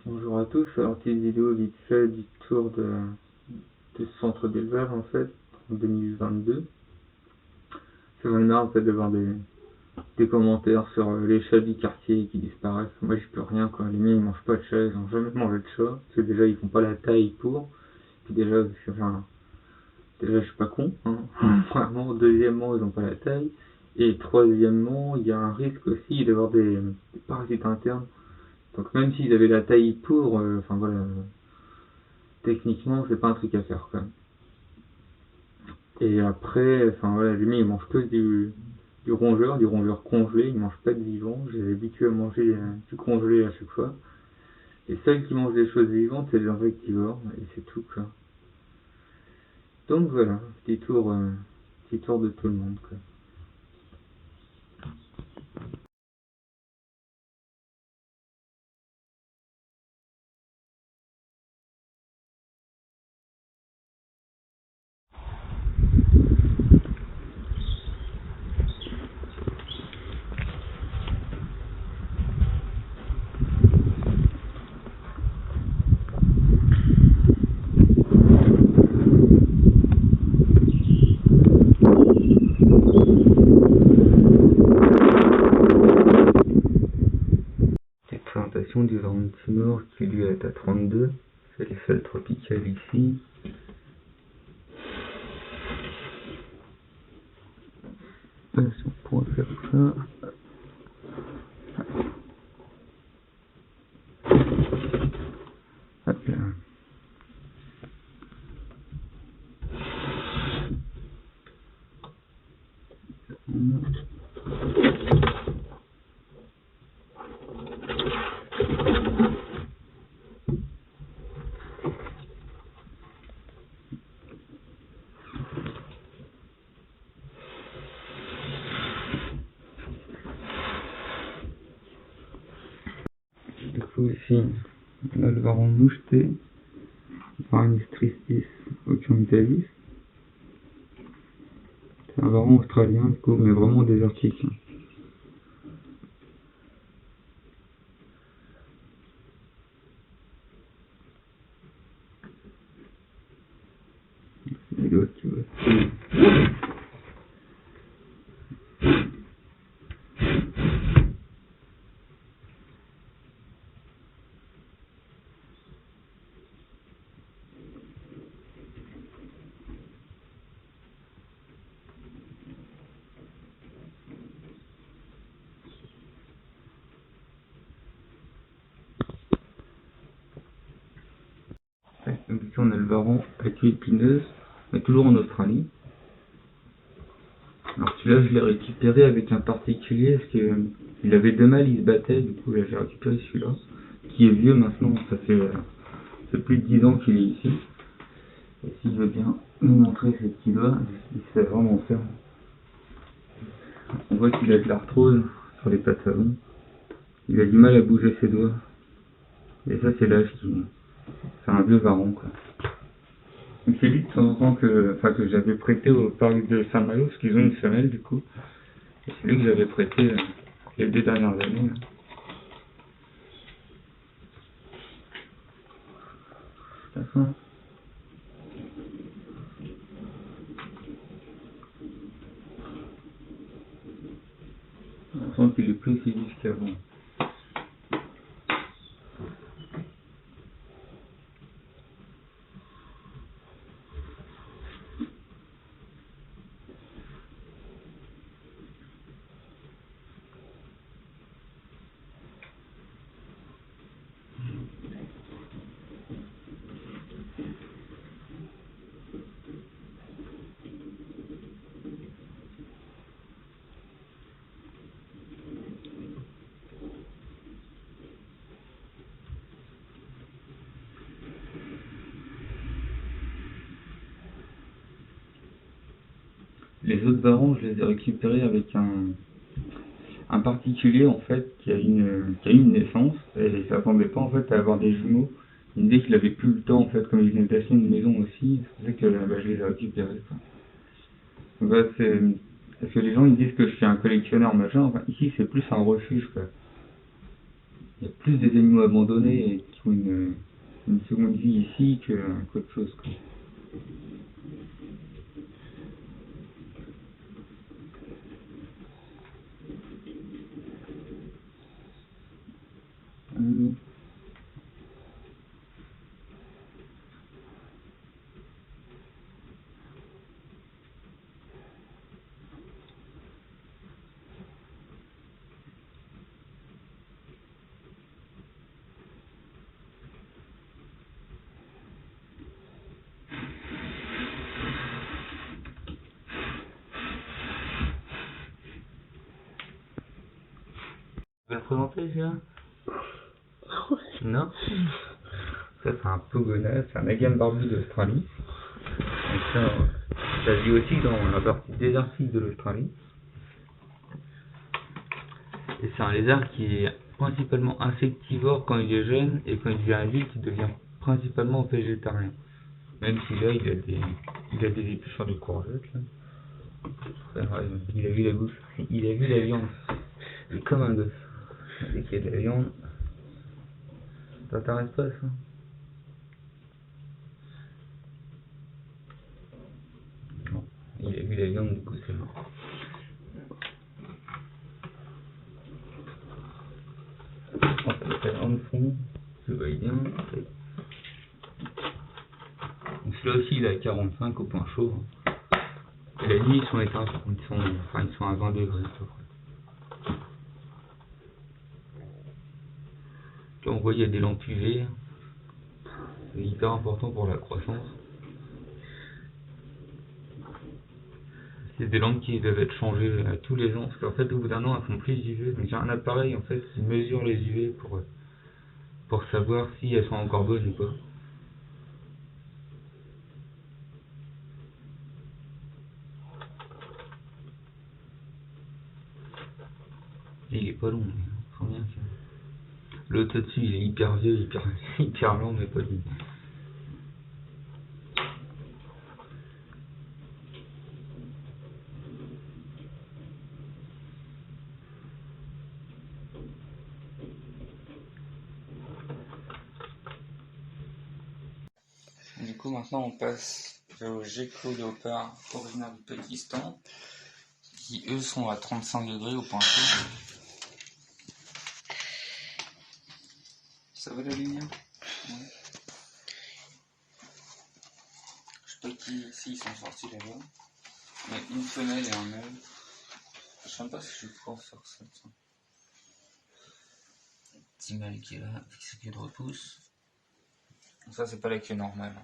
Bonjour à tous, alors petite vidéo vite fait du tour de ce centre d'élevage en fait, en 2022. Ça j'en ai marre en fait d'avoir des commentaires sur les chats du quartier qui disparaissent. Moi j'y peux rien quoi, les miens ils mangent pas de chat, ils ont jamais mangé de chat, parce que déjà ils font pas la taille pour, puis déjà, déjà je suis pas con, hein. Vraiment, deuxièmement ils ont pas la taille, et troisièmement il y a un risque aussi d'avoir des parasites internes. Donc même s'ils avaient la taille pour, enfin voilà, techniquement c'est pas un truc à faire quand même. Et après, enfin voilà, les miens ils mangent que du rongeur congelé, ils mangent pas de vivant. J'ai l'habitude à manger du congelé à chaque fois. Les seuls qui mangent des choses vivantes, c'est les insectivores, et c'est tout quoi. Donc voilà, petit tour de tout le monde quoi. Cette présentation du Varon Timor qui lui est à 32, c'est les sols tropicales ici. Si on pourrait faire ça. Hop là. Du coup ici, on a le Varon moucheté, Varanus tristis occidentalis. C'est un Varon australien du coup, mais vraiment désertique. Et l'autre qui va. Donc ici on a le Varon à queue épineuse, mais toujours en Australie. Alors celui-là je l'ai récupéré avec un particulier parce qu'il avait deux mâles, il se battait, du coup là j'ai récupéré celui-là, qui est vieux maintenant, ça fait plus de 10 ans qu'il est ici. Et si je veux bien vous montrer ce qu'il a, il sait vraiment faire. On voit qu'il a de l'arthrose sur les pattes avant. Il a du mal à bouger ses doigts. Et ça c'est l'âge qui... C'est un vieux Varon quoi. C'est lui de temps en temps que j'avais prêté au parc de Saint-Malo, parce qu'ils ont une femelle du coup. Et c'est lui que j'avais prêté les 2 dernières années. D'accord. On sent qu'il est plus aussi vif qu'avant. Les autres Varons, je les ai récupérés avec un particulier en fait qui a eu une naissance et il s'attendait pas en fait à avoir des jumeaux. Il me disait qu'il avait plus le temps en fait, comme il venait d'acheter une maison aussi, c'est pour ça que je les ai récupérés quoi. Donc, c'est parce que les gens ils disent que je suis un collectionneur machin, enfin, ici c'est plus un refuge quoi. Il y a plus des animaux abandonnés et qui ont une seconde vie ici qu'autre chose, quoi. Tu veux le présenter, celui-là? Non. Ça, c'est un Pogona, c'est un agame barbu d'Australie. Donc ça vit aussi dans la partie désertique de l'Australie. Et c'est un lézard qui est principalement insectivore quand il est jeune, et quand il devient adulte, il devient principalement végétarien. Même si là, il a des épluchures de courgettes, là. Il a vu la bouffe, il a vu la viande. C'est comme un gosse. Dès qu'il y a de la viande, ça t'intéresse pas, ça? Non. Il a vu la viande, du coup, c'est mort. On peut faire en fond, je vois bien. Donc celui-là aussi, il est à 45 au point chaud. Et la nuit, ils sont éteints, ils sont à 20 degrés à peu près. Là, on voit il y a des lampes UV. C'est hyper important pour la croissance. C'est des lampes qui doivent être changées à tous les ans, parce qu'en fait, au bout d'un an, elles font plus d'UV. Donc j'ai un appareil en fait qui mesure les UV pour savoir si elles sont encore bonnes ou pas. Il est pas long, mais faut bien que... L'autre au-dessus, il est hyper vieux, hyper lent, mais pas lui. Du coup, maintenant, on passe au gecko léopard originaire du Pakistan, qui eux sont à 35 degrés au point chaud. Ça va la lumière? Ouais. Je sais pas s'ils sont sortis là-bas. Mais une femelle et un mâle. Je sais même pas si je vais pouvoir faire ça. Petit mâle qui est là, avec sa queue de repousse. Ça, c'est pas la queue normale.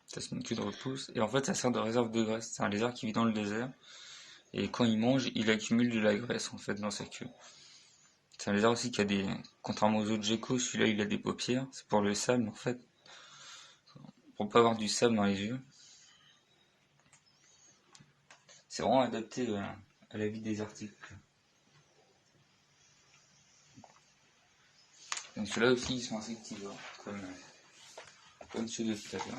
Ça, c'est une queue de repousse. Et en fait, ça sert de réserve de graisse. C'est un lézard qui vit dans le désert. Et quand il mange, il accumule de la graisse en fait dans sa queue. C'est un lézard aussi qui a des. Contrairement aux autres geckos, celui-là il a des paupières. C'est pour le sable en fait. Pour pas avoir du sable dans les yeux. C'est vraiment adapté à la vie désertique. Donc ceux-là aussi ils sont insectivores, comme ceux de tout à l'heure.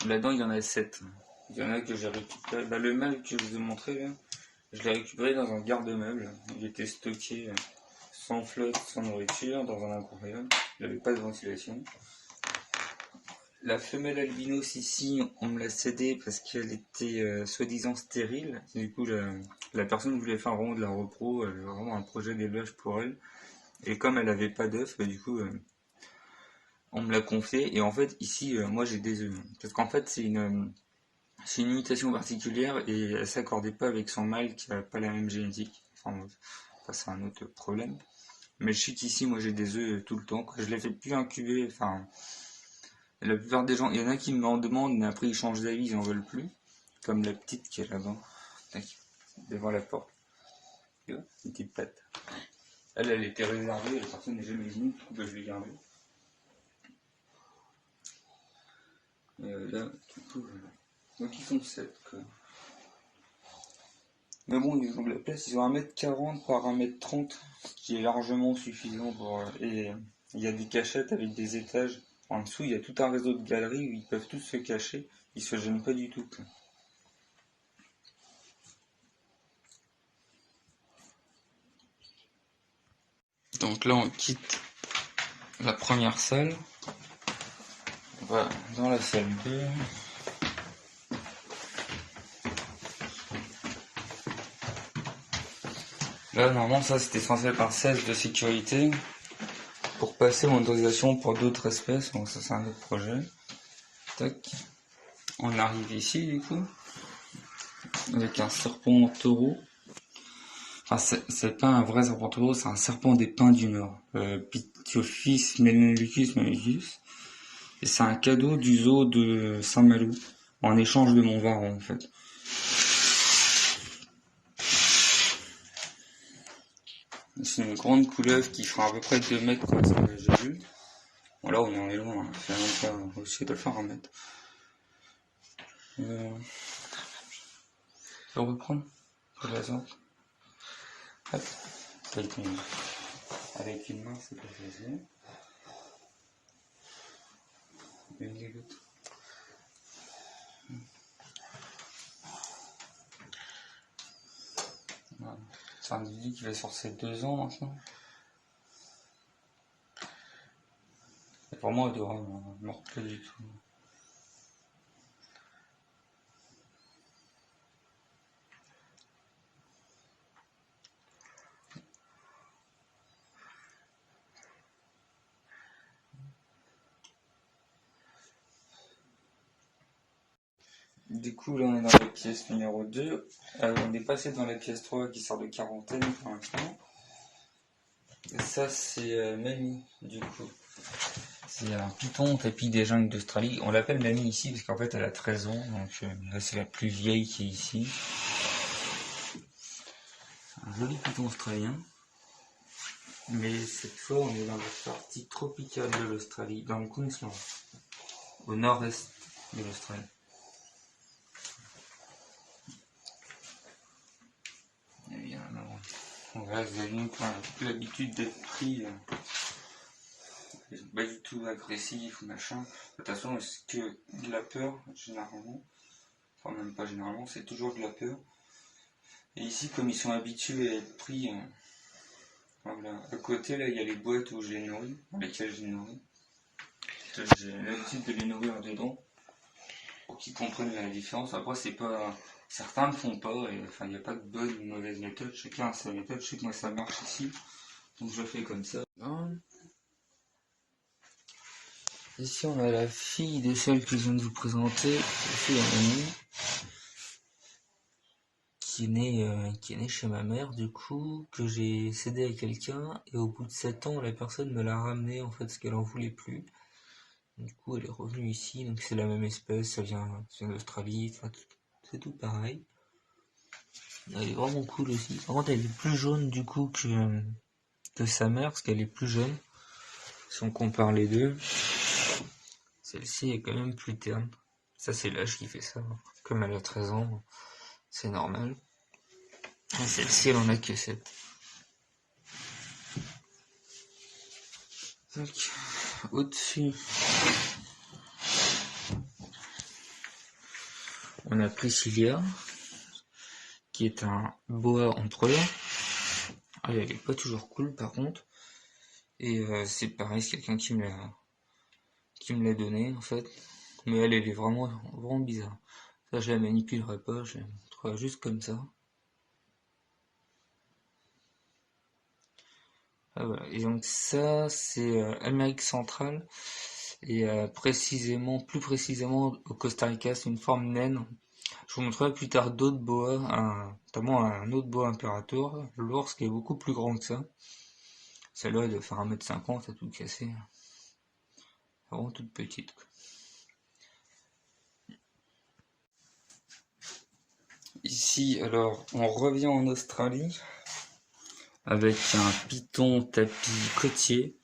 Là-dedans il y en a 7. Il y en a que j'ai récupéré. Bah, le mâle que je vous ai montré là, je l'ai récupéré dans un garde-meuble. Il était stocké sans flotte, sans nourriture, dans un aquarium. Il n'avait pas de ventilation. La femelle albinos ici, on me l'a cédée parce qu'elle était soi-disant stérile. Du coup, la personne voulait faire vraiment de la repro, elle avait vraiment un projet d'élevage pour elle. Et comme elle n'avait pas d'œufs, bah, du coup, on me l'a confiée. Et en fait, ici, moi j'ai des œufs. Parce qu'en fait, c'est une mutation particulière et elle s'accordait pas avec son mâle qui n'a pas la même génétique. Enfin, ça c'est un autre problème. Mais je sais qu'ici, moi j'ai des œufs tout le temps. Je les fais plus incuber. Enfin, la plupart des gens, il y en a qui m'en demandent, mais après ils changent d'avis, ils en veulent plus. Comme la petite qui est là-bas, devant la porte. Tu vois, une petite patte. Elle était réservée, la personne n'est jamais venue, du coup je l'ai gardée. Là, du coup, donc ils sont 7 quoi. Mais bon, ils ont de la place, ils ont 1m40 par 1m30, ce qui est largement suffisant pour. Et il y a des cachettes avec des étages En dessous, il y a tout un réseau de galeries où ils peuvent tous se cacher. Ils se gênent pas du tout, quoi. Donc là, on quitte la première salle. On va dans la salle 2. Là, normalement, ça, c'était censé être un sas de sécurité pour passer mon autorisation pour d'autres espèces. Donc ça, c'est un autre projet. Tac. On arrive ici, du coup, avec un serpent taureau. Enfin, c'est pas un vrai serpent taureau, c'est un serpent des pins du Nord. Pitiophis melaleucus mammicus. Et c'est un cadeau du zoo de Saint-Malo, en échange de mon varan, en fait. C'est une grande couleuvre qui fera à peu près 2 mètres comme ça, j'ai vu. Bon, là, on est loin, j'ai même pas réussi de le faire 1 mètre. Je vais reprendre pour la zone. Hop. Avec une main, c'est pas facile. Une goutte. Voilà. C'est un individu qui va sur ses 2 ans maintenant. C'est vraiment adorable, hein. Je me replaît du tout. Du coup, là, on est dans la pièce numéro 2. On est passé dans la pièce 3 qui sort de quarantaine pour l'instant. Et ça, c'est Mamie, du coup. C'est un python tapis des jungles d'Australie. On l'appelle Mamie ici parce qu'en fait, elle a 13 ans. Donc là, c'est la plus vieille qui est ici. Un joli python australien. Mais cette fois, on est dans la partie tropicale de l'Australie, dans le Queensland, au nord-est de l'Australie. Évidemment, voilà, les avions qui ont plus l'habitude d'être pris. Ils sont pas du tout agressifs ou machin. De toute façon, c'est que de la peur, généralement. Enfin, même pas généralement, c'est toujours de la peur. Et ici, comme ils sont habitués à être pris, voilà. À côté, là, il y a les boîtes où je les nourris, dans lesquelles je les nourris. J'ai l'habitude de les nourrir dedans, pour qu'ils comprennent la différence. Après, c'est pas... Certains ne font pas, et enfin, il n'y a pas de bonne ou de mauvaise méthode. Chacun a sa méthode. Je sais que moi, ça marche ici. Donc, je le fais comme ça. Ici, on a la fille de celle que je viens de vous présenter, la fille Annie, qui est née chez ma mère, du coup, que j'ai cédé à quelqu'un, et au bout de 7 ans, la personne me l'a ramenée, en fait, parce qu'elle en voulait plus. Du coup, elle est revenue ici, donc c'est la même espèce, ça vient d'Australie, enfin, c'est tout pareil. Elle est vraiment cool aussi. Par contre, elle est plus jaune, du coup, que sa mère, parce qu'elle est plus jeune. Si on compare les deux, celle-ci est quand même plus terne. Ça, c'est l'âge qui fait ça. Comme elle a 13 ans, c'est normal. Et celle-ci, elle en a que 7. Donc, au-dessus, on a Priscilla, qui est un boa empereur. Ah, elle est pas toujours cool, par contre. Et c'est pareil, c'est quelqu'un qui me l'a donné, en fait. Mais elle est vraiment, vraiment bizarre. Ça, je la manipulerai pas, je la montrerai juste comme ça. Ah, voilà. Et donc ça, c'est Amérique centrale. Et plus précisément au Costa Rica, c'est une forme naine. Je vous montrerai plus tard d'autres boas, notamment un autre boa imperator, l'ours qui est beaucoup plus grand que ça. Celle-là doit faire 1m50 à tout casser. Vraiment toute petite, quoi. Ici, alors, on revient en Australie avec un python tapis côtier.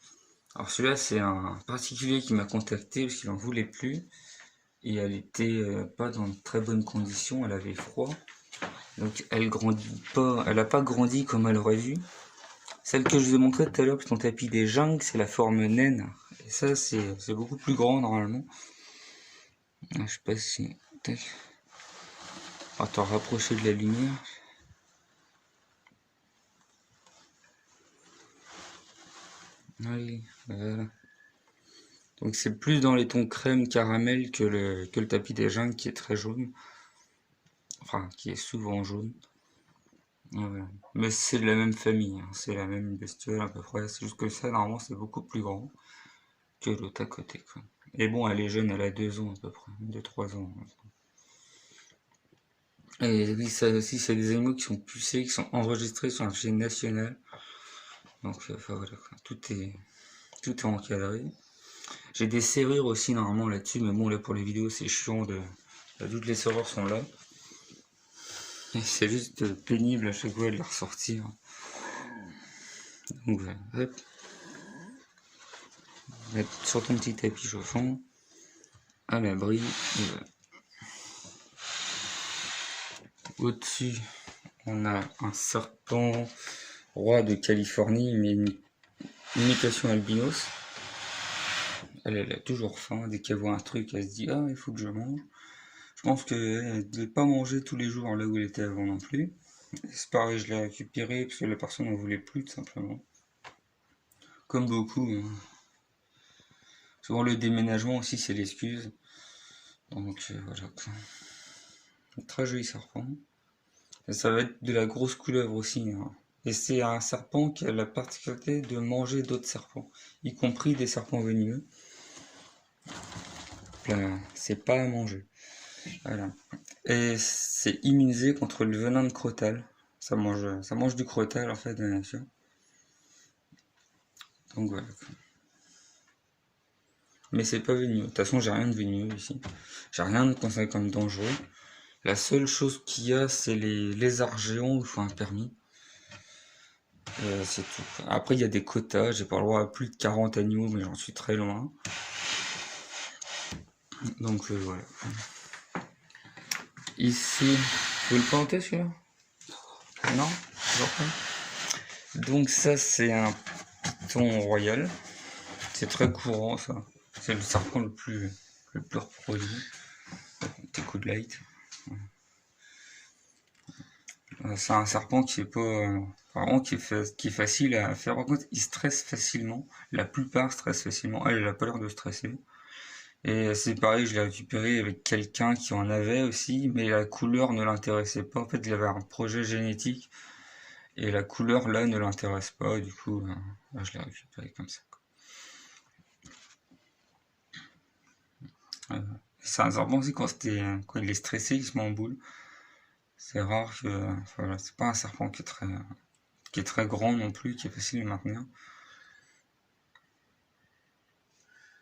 Alors celui-là, c'est un particulier qui m'a contacté parce qu'il en voulait plus. Et elle était pas dans de très bonnes conditions, elle avait froid. Donc elle grandit pas, elle a pas grandi comme elle aurait dû. Celle que je vous ai montrée tout à l'heure, ton tapis des jungles, c'est la forme naine. Et ça, c'est beaucoup plus grand normalement. Je sais pas si... Tac. On va t'en rapprocher de la lumière. Allez, voilà. Donc c'est plus dans les tons crème caramel que le tapis des jungles qui est très jaune. Enfin, qui est souvent jaune. Voilà. Mais c'est de la même famille, hein. C'est la même bestiole à peu près. C'est juste que ça, normalement, c'est beaucoup plus grand que l'autre à côté, quoi. Et bon, elle est jeune, elle a 2 ans à peu près, 2-3 ans. Et oui, ça aussi, c'est des animaux qui sont pucés, qui sont enregistrés sur un fichier national. Donc, enfin, voilà, quoi. Tout est encadré. J'ai des serrures aussi normalement là-dessus, mais bon, là pour les vidéos, c'est chiant de. Là, toutes les serrures sont là. Et c'est juste pénible à chaque fois de les ressortir. Donc, voilà. Hop. Mettre sur ton petit tapis chauffant, à l'abri. Au-dessus, on a un serpent roi de Californie, mais une imitation albinos. Elle a toujours faim. Dès qu'elle voit un truc, elle se dit ah, il faut que je mange. Je pense qu'elle ne devait pas manger tous les jours là où elle était avant non plus. C'est pareil, je l'ai récupéré parce que la personne n'en voulait plus tout simplement. Comme beaucoup. Hein. Souvent le déménagement aussi c'est l'excuse. Donc voilà. Un très joli serpent. Et ça va être de la grosse couleuvre aussi. Hein. Et c'est un serpent qui a la particularité de manger d'autres serpents, y compris des serpents venimeux. Là, c'est pas à manger. Voilà. Et c'est immunisé contre le venin de crotale. Ça mange du crotale en fait de la nature. Donc voilà. Mais c'est pas venimeux. De toute façon, j'ai rien de venimeux ici. J'ai rien de considéré comme dangereux. La seule chose qu'il y a, c'est les lézards géants où il faut un permis. C'est tout. Après, il y a des quotas. J'ai pas le droit à plus de 40 animaux, mais j'en suis très loin. Donc voilà. Ici, vous le planter celui-là? Non? Donc ça, c'est un python royal. C'est très courant, ça. C'est le serpent le plus reproduit. Des coups de light. C'est un serpent qui est pas... Vraiment qui est facile à faire. Par contre, il stresse facilement. La plupart stressent facilement. Elle a pas l'air de stresser. Et c'est pareil, je l'ai récupéré avec quelqu'un qui en avait aussi, mais la couleur ne l'intéressait pas. En fait, il avait un projet génétique et la couleur là ne l'intéresse pas. Du coup, là, je l'ai récupéré comme ça. C'est un serpent aussi quand il est stressé, il se met en boule. C'est rare que, enfin, voilà, c'est pas un serpent qui est très grand non plus, qui est facile à maintenir.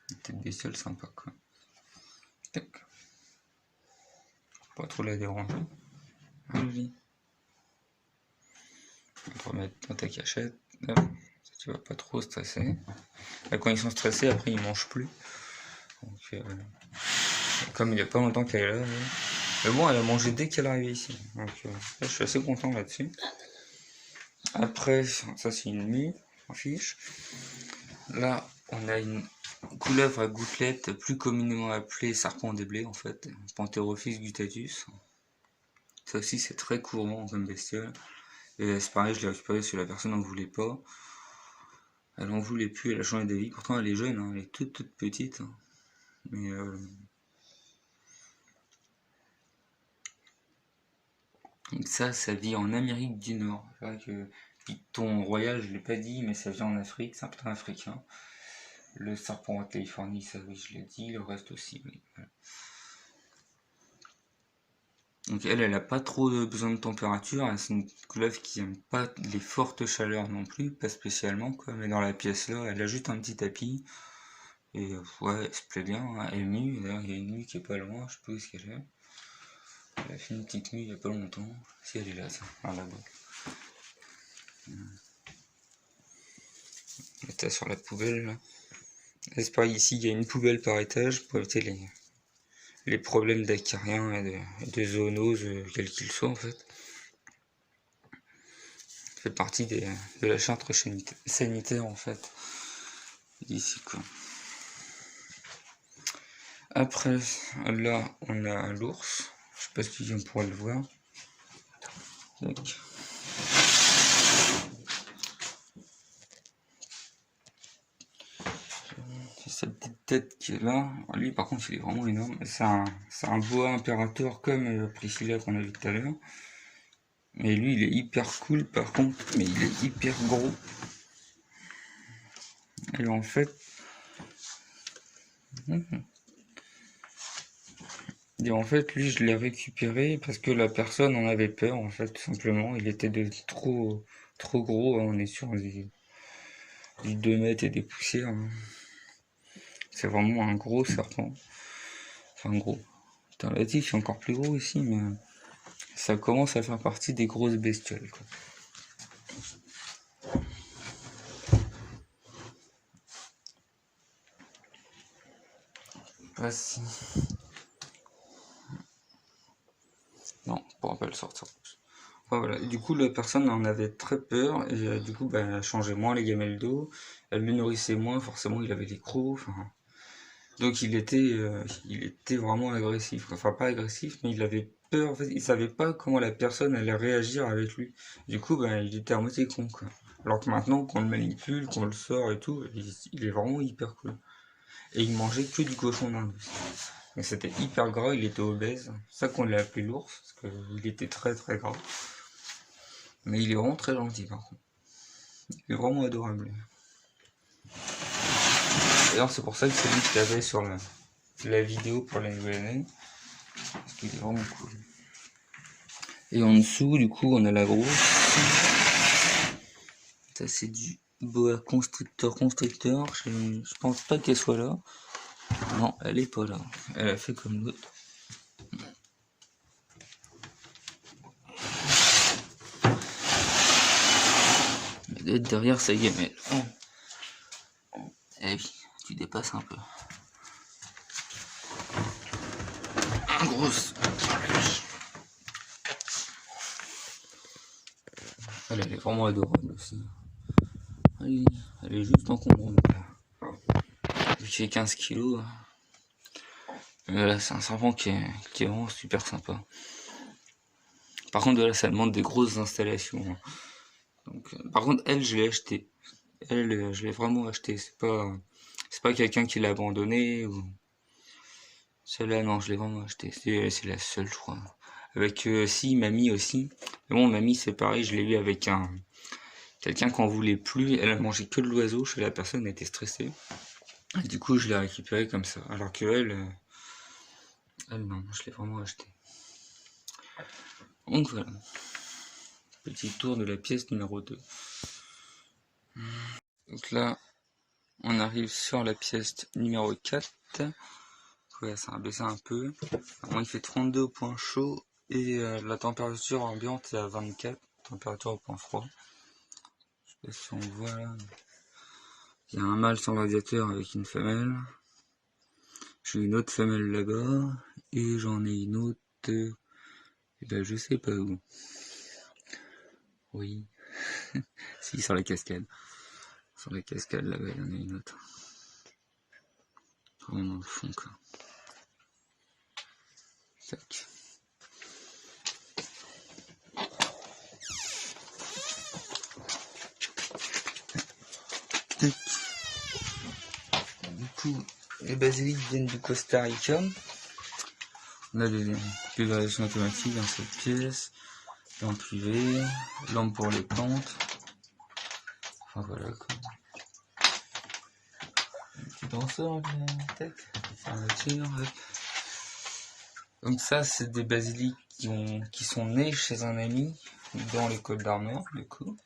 Une tête bestiole sympa quoi. Tac. Pas trop la déranger. Allez. On va te remettre dans ta cachette. Là, tu vas pas trop stresser. Là, quand ils sont stressés, après ils mangent plus. Donc, comme il n'y a pas longtemps qu'elle est là. Mais bon, elle a mangé dès qu'elle est arrivée ici. Donc là, je suis assez content là-dessus. Après, ça c'est une mue, en fiche. Là, on a une couleuvre à gouttelettes, plus communément appelée serpent des blés en fait, Pantherophis guttatus. Ça aussi c'est très courant comme bestiole. Et c'est pareil, je l'ai récupéré parce que la personne n'en voulait pas. Elle n'en voulait plus, elle a changé d'avis. Pourtant elle est jeune, hein, elle est toute petite. Hein. Mais donc ça vit en Amérique du Nord. C'est vrai que python royal, je ne l'ai pas dit, mais ça vit en Afrique, c'est un python africain. Le serpent en Californie, ça oui, je l'ai dit, le reste aussi, oui. Voilà. Donc elle a pas trop besoin de température, c'est une couleuvre qui aime pas les fortes chaleurs non plus, pas spécialement quoi, mais dans la pièce là, elle a juste un petit tapis, et ouais, elle se plaît bien, hein. Elle est nue, d'ailleurs il y a une nue qui est pas loin, je sais pas où est-ce qu'elle est. Elle a fait une petite nue il y a pas longtemps, si elle est là, ça, là-bas. Mettre sur la poubelle là. Et c'est pareil, ici il y a une poubelle par étage pour éviter les problèmes d'acariens et de zoonoses, quels qu'ils soient en fait. fait partie de la charte sanitaire en fait, ici quoi. Après, là, on a l'ours. Je sais pas si on pourra le voir. Donc. C'est sa petite tête qui est là. Lui, par contre, il est vraiment énorme. C'est un boa impérator comme Priscilla qu'on a vu tout à l'heure. Mais lui, il est hyper cool par contre. Mais il est hyper gros. Et en fait... lui, je l'ai récupéré parce que la personne en avait peur, en fait, tout simplement. Il était trop gros. On est sur du 2 mètres et des poussières. C'est vraiment un gros serpent. Enfin, gros. Putain, la tige est encore plus gros ici, mais ça commence à faire partie des grosses bestioles, quoi. Voici. Non, on pourra pas le sortir. Enfin, voilà. Du coup, la personne en avait très peur et du coup, elle changeait moins les gamelles d'eau, elle le nourrissait moins, forcément, il avait des crocs. Donc, il était vraiment agressif. Enfin, pas agressif, mais il avait peur. En fait, il savait pas comment la personne allait réagir avec lui. Du coup, il était à moitié con, quoi. Alors que maintenant, qu'on le manipule, qu'on le sort et tout, il est vraiment hyper cool. Et il mangeait que du cochon d'Inde aussi. Donc c'était hyper gras, il était obèse. C'est ça qu'on l'a appelé l'ours, parce qu'il était très très gras. Mais il est vraiment très gentil par contre. Il est vraiment adorable. D'ailleurs c'est pour ça que c'est lui qui avait sur la vidéo pour la nouvelle année. Parce qu'il est vraiment cool. Et en dessous, du coup, on a la grosse. Ça c'est du boa constrictor. Je pense pas qu'elle soit là. Non, elle est pas là. Elle a fait comme l'autre. Elle doit être derrière sa gamelle. Eh oui, tu dépasses un peu. Grosse. Elle est vraiment adorable aussi. Elle est juste encombrante. Vu qu'il fait 15 kilos. Là, c'est un serpent qui est vraiment super sympa. Par contre, là, ça demande des grosses installations. Donc, par contre, elle, je l'ai acheté. Elle, je l'ai vraiment acheté. C'est pas quelqu'un qui l'a abandonné ou. Celle-là, non, je l'ai vraiment acheté. C'est la seule, je crois. Avec, si, mamie aussi. Mais bon, mamie, c'est pareil, je l'ai eu avec quelqu'un qui en voulait plus. Elle a mangé que de l'oiseau chez la personne, elle était stressée. Et du coup, je l'ai récupéré comme ça. Alors que elle, non, je l'ai vraiment acheté. Donc voilà. Petit tour de la pièce numéro 2. Donc là, on arrive sur la pièce numéro 4. Ouais, ça a baissé un peu. Alors, il fait 32 au point chaud et la température ambiante est à 24, température au point froid. Je sais pas si on voit là. Il y a un mâle sur le radiateur avec une femelle. J'ai une autre femelle là-bas et j'en ai une autre. Et ben je sais pas où. Oui. Si, sur la cascade. Sur la cascade là-bas, il y en a une autre. Vraiment dans le fond quoi. Tac. Tac. Du coup, les basiliques viennent du Costa Rica. On a des pulvérisations automatiques dans cette pièce. Lampe privée, lampe pour les plantes. Enfin voilà quoi. Un petit danseur, tac. Fermeture, hop. Donc ça, c'est des basiliques qui sont nés chez un ami dans les Côtes d'Armor, du coup.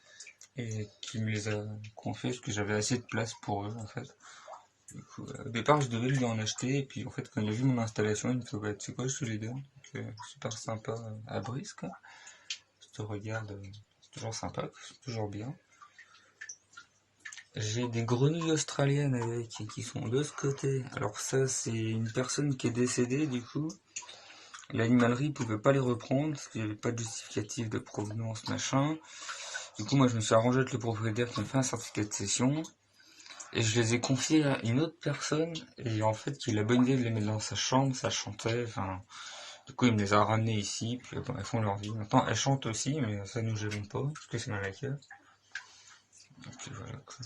Et qui me les a confiés parce que j'avais assez de place pour eux en fait. Du coup, au départ, je devais lui en acheter, et puis en fait, quand il a vu mon installation, il me fait bah, tu sais quoi, je te les donne. Donc, super sympa à Brice, quoi. Je te regarde, c'est toujours sympa, c'est toujours bien. J'ai des grenouilles australiennes avec, qui sont de ce côté. Alors, ça, c'est une personne qui est décédée, du coup. L'animalerie pouvait pas les reprendre, parce qu'il n'y avait pas de justificatif de provenance, machin. Du coup, moi, je me suis arrangé avec le propriétaire qui me fait un certificat de cession. Et je les ai confiés à une autre personne. Et en fait, qui a la bonne idée de les mettre dans sa chambre. Ça chantait. Enfin, du coup, il me les a ramenés ici. Puis, bon, elles font leur vie. Maintenant, elles chantent aussi, mais ça nous gêne pas. Parce que c'est mal à cœur. Et puis voilà, quoi.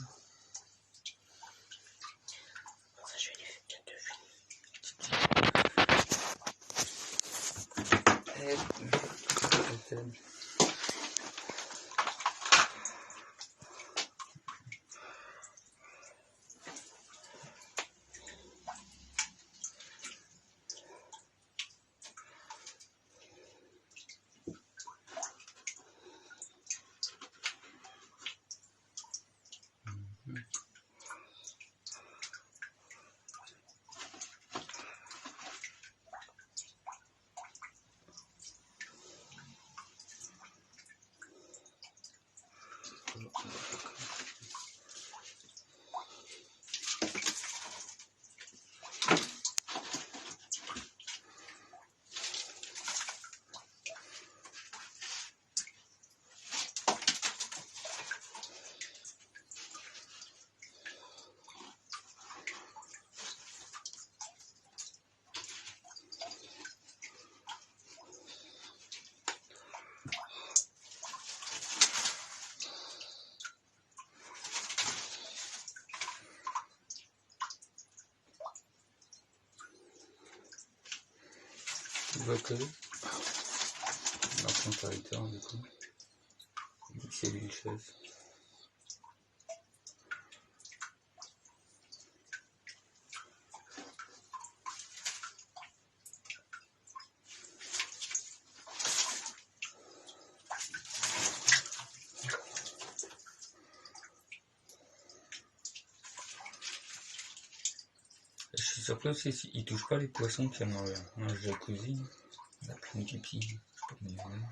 Tu vois que l'ancien territoire, du coup, il dit que c'est une chaise. Je suis surpris aussi, il touche pas les poissons qu'il y a dans le jacuzzi. La plume du pied, je sais pas comment dire.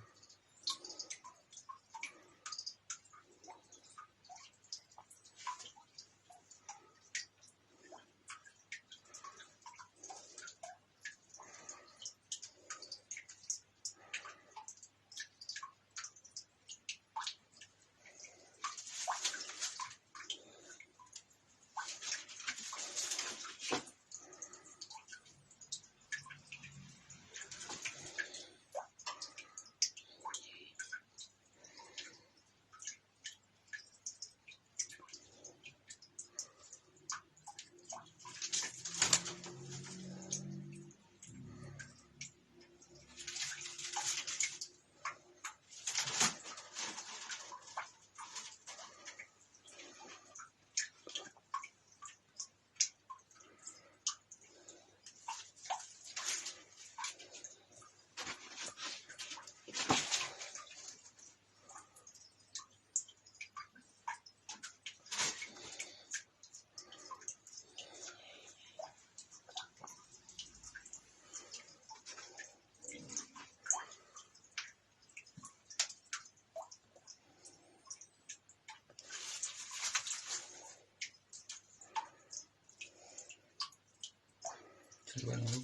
Tu vois, non.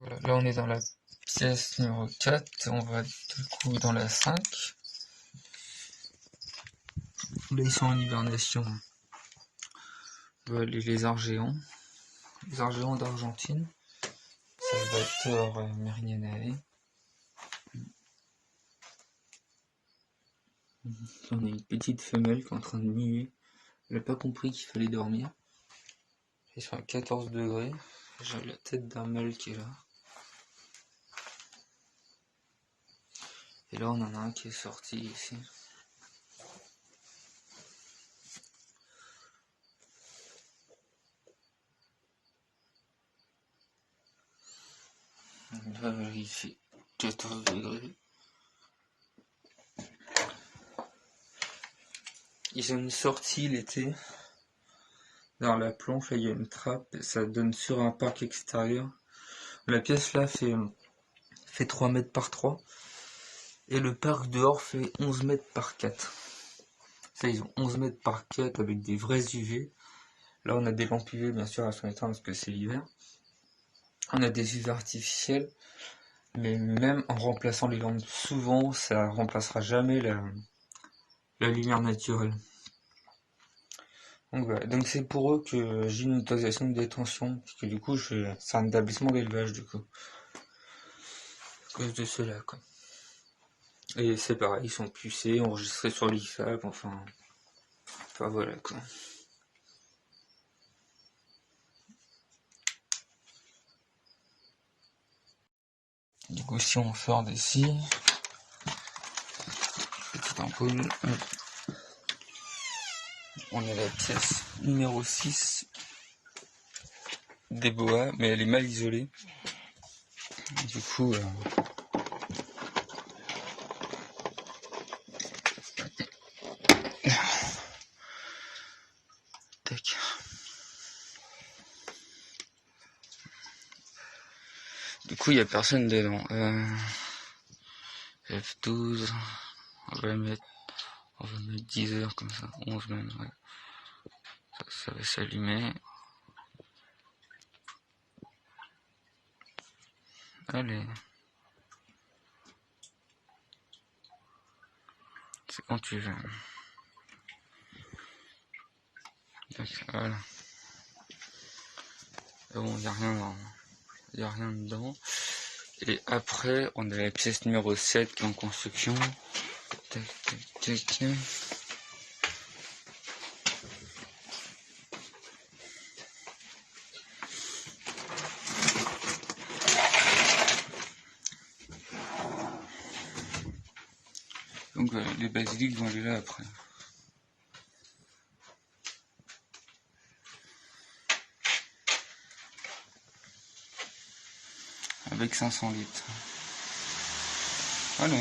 Voilà, là on est dans la pièce numéro 4, on va du coup dans la 5. Là ils sont en hibernation. Les lézards géants. Les lézards géants d'Argentine. Salvatore Merignanae. On a une petite femelle qui est en train de muer. Elle n'a pas compris qu'il fallait dormir. Ils sont à 14 degrés. J'ai la tête d'un mâle qui est là. Et là, on en a un qui est sorti ici. Là, il fait 14 degrés. Ils ont une sortie l'été. Dans la planche, là, il y a une trappe. Et ça donne sur un parc extérieur. La pièce là fait 3 mètres par 3. Et le parc dehors fait 11 mètres par 4. Ça, ils ont 11 mètres par 4 avec des vrais UV. Là, on a des lampes UV, bien sûr, à son état parce que c'est l'hiver. On a des UV artificiels. Mais même en remplaçant les lampes, souvent, ça remplacera jamais la lumière naturelle. Donc voilà, donc c'est pour eux que j'ai une autorisation de détention, parce que du coup, c'est un établissement d'élevage, du coup. À cause de cela, quoi. Et c'est pareil, ils sont pucés, enregistrés sur l'IFAP, enfin voilà, quoi. Du coup, si on sort d'ici, petite ampoule, on a la pièce numéro 6 des boas, mais elle est mal isolée. Du coup, tac. Du coup, il n'y a personne dedans. F12, on va mettre 10 heures comme ça, 11 même, ouais. Ça va s'allumer. Allez. C'est quand tu veux. Voilà. Et bon, il n'y a rien dedans. Et après, on a la pièce numéro 7 qui est en construction. Tac, tac, tac. Donc les basiliques vont aller là après. Avec 500 litres. Voilà.